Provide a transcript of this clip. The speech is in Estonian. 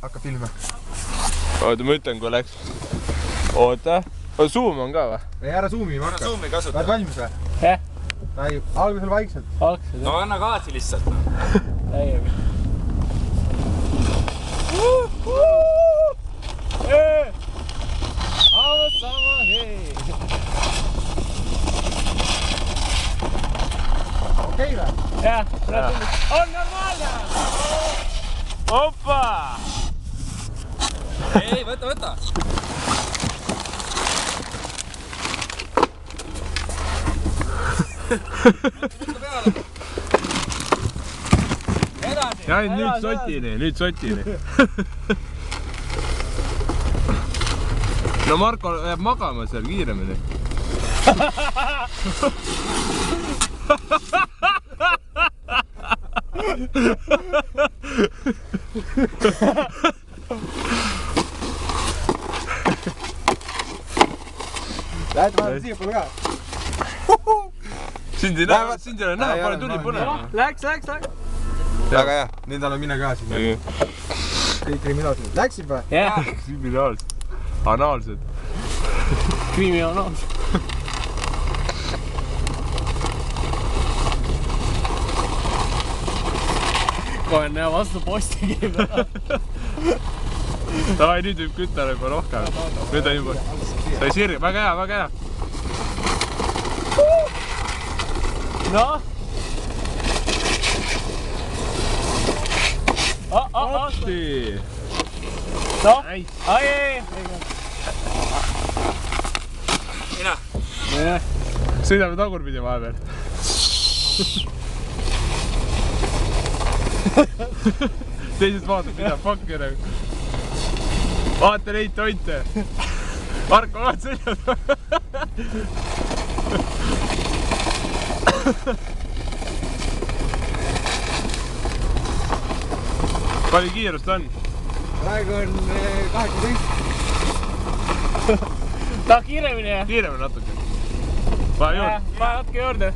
Hakka filmima. Oota, ma ütlen, kui läks. Oota. Zoom on ka või? Ei, ära zoom'i ma hakka. Ära zoom'i kasuta. Oled valmis või? Jah. Algusel vaikselt. Algsed, no anna gaasi lihtsalt. täiega. Sama hei. Okei või? Jah, on normaalne. Hoppa! Ei, võta. Edasi. Ja nüüd sotini. No Marko jääb magama seal kiiremini. Lähed vaadata siia poole ka. Sind ei ole näha, pane tuli põnema. Läks. Väga hea, nüüd annab mine ka siin. Kõik kriminaalsed. Läksid või? Jah. Kriminaalsed. Anaalsed. Kriminaalsed. Kohe näe vastu posti keeb. Davai, nüüd võib küttale juba rohkem. Nüüd on juba. Sai sirg, väga hea. Noh. Osti! Noh. Ai. Mina. Sõidame tagurpidi vahepeal. Teisest vaatab, mida fucker. Vaata neid tonte. Marko, vaat sõidad. Palju kiirust on? Praegu on 18. Tahad kiiremini? Kiiremini natuke. Vaja juurde. Vaja natuke juurde.